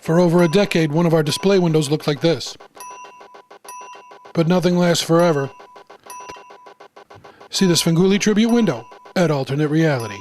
For over a decade, one of our display windows looked like this. But nothing lasts forever. See the Svengoolie tribute window at Alternate Reality.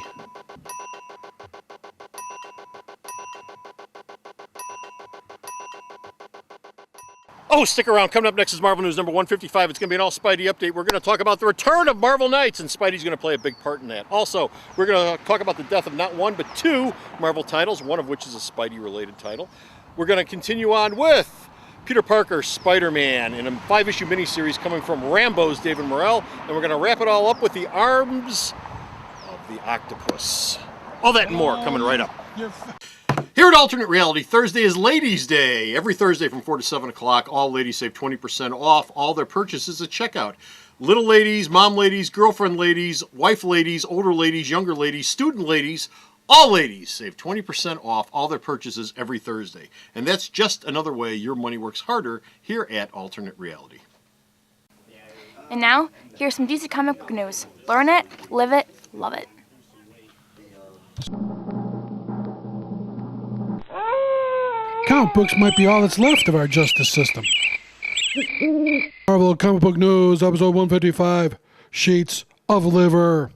Oh, stick around. Coming up next is Marvel News number 155. It's going to be an all Spidey update. We're going to talk about the return of Marvel Knights, and Spidey's going to play a big part in that. Also, we're going to talk about the death of not one, but two Marvel titles, one of which is a Spidey-related title. We're going to continue on with Peter Parker, Spider-Man, in a 5-issue miniseries coming from Rambo's David Morrell, and we're going to wrap it all up with the arms of the octopus. All that and more coming right up. Here at Alternate Reality, Thursday is Ladies' Day. Every Thursday from 4 to 7 o'clock, all ladies save 20% off all their purchases at checkout. Little ladies, mom ladies, girlfriend ladies, wife ladies, older ladies, younger ladies, student ladies, all ladies save 20% off all their purchases every Thursday. And that's just another way your money works harder here at Alternate Reality. And now, here's some DC comic book news. Learn it, live it, love it. Comic books might be all that's left of our justice system. Marvel Comic Book News, episode 155, Sheets of Liver.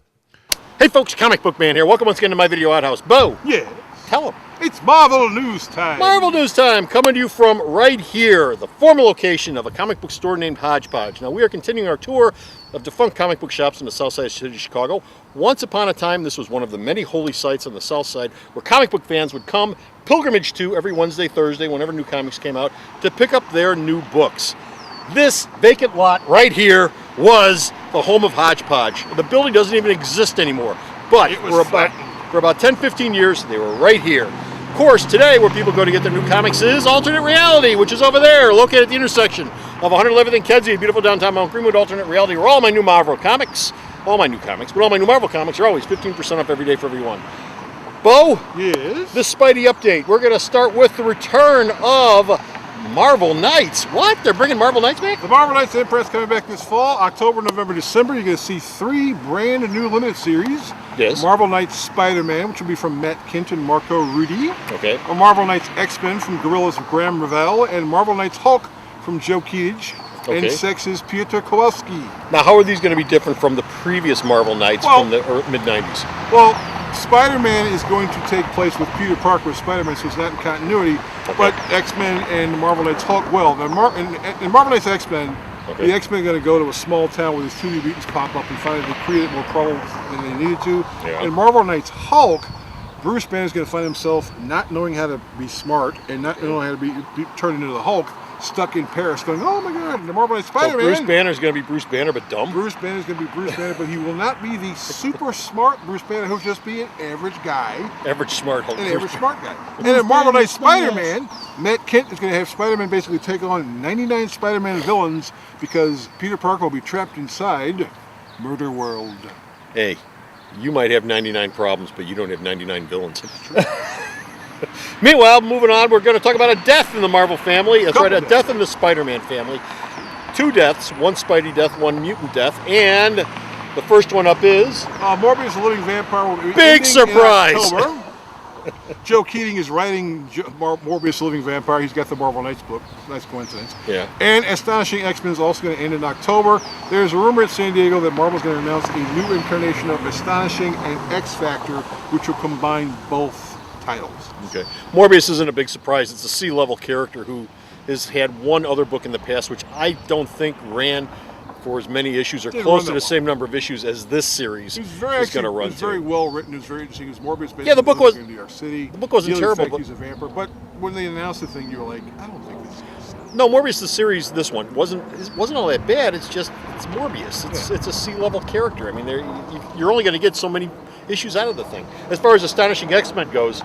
Hey folks, Comic Book Man here. Welcome once again to my video outhouse. Bo, Yeah, tell them. it's Marvel News time. Marvel News time, coming to you from right here, the former location of a comic book store named Hodgepodge. Now, we are continuing our tour of defunct comic book shops in the south side of the city of Chicago. Once upon a time, this was one of the many holy sites on the south side where comic book fans would come pilgrimage to every Wednesday, Thursday, whenever new comics came out, to pick up their new books. This vacant lot right here was the home of Hodgepodge. The building doesn't even exist anymore, but It was for about 10, 15 years, they were right here. Of course, today, where people go to get their new comics is Alternate Reality, which is over there, located at the intersection of 111th and Kedzie, beautiful downtown Mount Greenwood. Alternate Reality, where all my new Marvel comics, all my new Marvel comics are always 15% off every day for everyone. Bo, Yes. this Spidey update, we're going to start with the return of Marvel Knights. What? They're bringing Marvel Knights back? The Marvel Knights Empress coming back this fall, October, November, December. You're going to see 3 brand new limited series. Yes. Marvel Knights Spider-Man, which will be from Matt Kindt and Marco Rudy. Okay. Or Marvel Knights X-Men from Gorillas of Graham Revell. And Marvel Knights Hulk from Joe Keatinge. Okay. And Sex's Piotr Kowalski. Now, how are these going to be different from the previous Marvel Knights from the mid-90s? Well, Spider-Man is going to take place with Peter Parker as Spider-Man, so it's not in continuity. Okay. But X-Men and Marvel Knights Hulk, well, in Marvel Knights X-Men, Okay. the X-Men are going to go to a small town where these 2 new mutants pop up and find they created more problems than they needed to. Yeah. In Marvel Knights Hulk, Bruce Banner is going to find himself not knowing how to be smart and not knowing how to be turned into the Hulk, stuck in Paris going, oh my God, the Marvel Knights So Spider-Man. Bruce Banner is going to be Bruce Banner, but dumb? Bruce Banner is going to be Bruce Banner, but he will not be the super smart Bruce Banner. He'll just be an average guy, Average smart Hulk. an average smart guy. And in Marvel Knights Spider-Man, Matt Kindt is going to have Spider-Man basically take on 99 Spider-Man villains because Peter Parker will be trapped inside Murder World. Hey, you might have 99 problems, but you don't have 99 villains. Meanwhile, moving on, we're going to talk about a death in the Marvel family. That's right, a Couple death in the Spider-Man family. 2 deaths, 1 Spidey death, 1 mutant death, and the first one up is... Morbius the Living Vampire will be Big ending in surprise! October. Joe Keating is writing Morbius the Living Vampire. He's got the Marvel Knights book. Nice coincidence. Yeah. And Astonishing X-Men is also going to end in October. There's a rumor at San Diego that Marvel's going to announce a new incarnation of Astonishing and X-Factor, which will combine both titles. Okay. Morbius isn't a big surprise. It's a C-level character who has had one other book in the past, which I don't think ran for as many issues or Didn't close run to that the same number of issues as this series It was is going to run It was very to. well written. It was very interesting. It was Morbius basically Yeah, the book was- in New York City. the book wasn't dealing with terrible, the fact he's a vampire. But when they announced the thing, you were like, I don't think this is. No, Morbius, the series, this one, wasn't all that bad. It's just, it's Morbius. It's a C-level character. I mean, you're only going to get so many issues out of the thing. As far as Astonishing X-Men goes,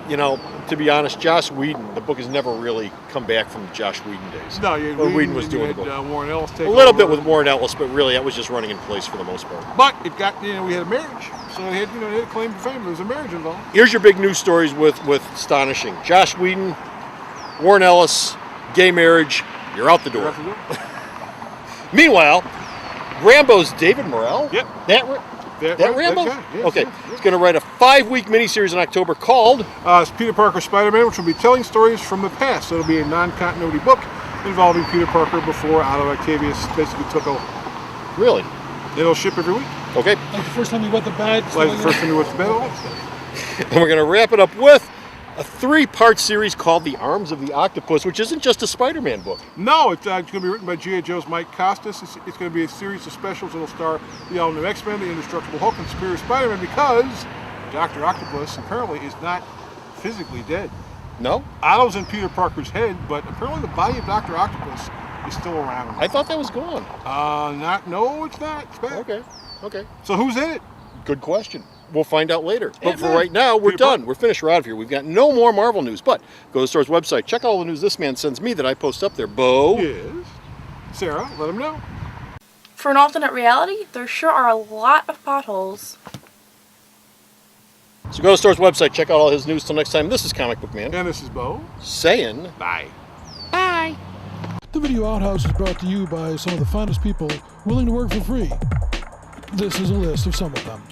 you know, to be honest, Joss Whedon, the book has never really come back from the Josh Whedon days. No, you When Whedon was you doing had, the book. Warren Ellis take A little over. bit with Warren Ellis, but really that was just running in place for the most part. But it got, we had a marriage. So it had, it had a claim to fame. There was a marriage involved. Here's your big news stories with Astonishing. Josh Whedon, Warren Ellis, gay marriage, you're out the door. Yep. Meanwhile, Rambo's David Morrell. Yep. That Rambo? guy, yes, okay. yes. He's going to write a 5-week miniseries in October called It's Peter Parker Spider-Man, which will be telling stories from the past. So it'll be a non-continuity book involving Peter Parker before Otto Octavius basically took over. Really? It'll ship every week. Okay. Like the first time you wet the bed. Like the first time you went to bed, all that stuff. And we're going to wrap it up with a 3-part series called The Arms of the Octopus, which isn't just a Spider-Man book. No, it's going to be written by G.I. Joe's Mike Costas. It's going to be a series of specials that'll star the all-new X-Men, the Indestructible Hulk, and Superior Spider-Man because Dr. Octopus apparently is not physically dead. No? Otto's in Peter Parker's head, but apparently the body of Dr. Octopus is still around. I thought that was gone. No, it's not. It's back. Okay. So who's in it? Good question. We'll find out later. But for Ant-Man. right now, we're Peter done. Parker. We're finished. We're out of here. We've got no more Marvel news. But go to the store's website. Check all the news this man sends me that I post up there. Bo. Yes. Sarah, let him know. For an alternate reality, there sure are a lot of potholes. So go to the store's website. Check out all his news. Till next time, this is Comic Book Man And this is Bo. saying Bye. bye. The Video Outhouse is brought to you by some of the finest people willing to work for free. This is a list of some of them.